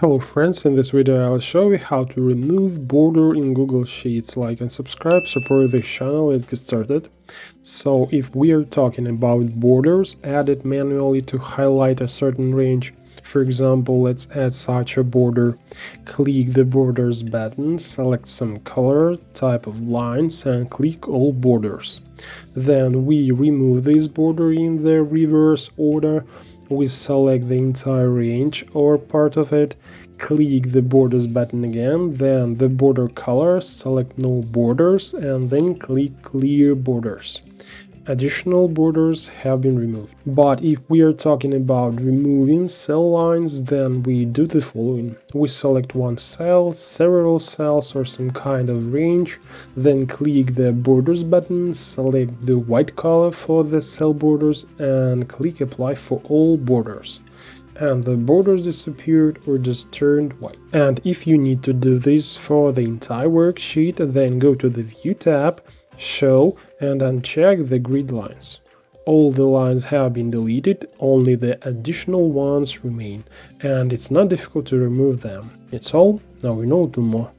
Hello friends, in this video I'll show you how to remove border in Google Sheets. Like and subscribe, support this channel. Let's get started. So if we are talking about borders added manually to highlight a certain range, for example, let's add such a border. Click the borders button, select some color, type of lines and click all borders. Then we remove this border in the reverse order. We select the entire range or part of it, click the borders button again, then the border color, select no borders and then click clear borders. Additional borders have been removed. But if we are talking about removing cell lines, then we do the following. We select one cell, several cells or some kind of range, then click the borders button, select the white color for the cell borders and click apply for all borders. And the borders disappeared or just turned white. And if you need to do this for the entire worksheet, then go to the View tab, Show, and uncheck the grid lines. All the lines have been deleted, only the additional ones remain, and it's not difficult to remove them. It's all, now we know to more.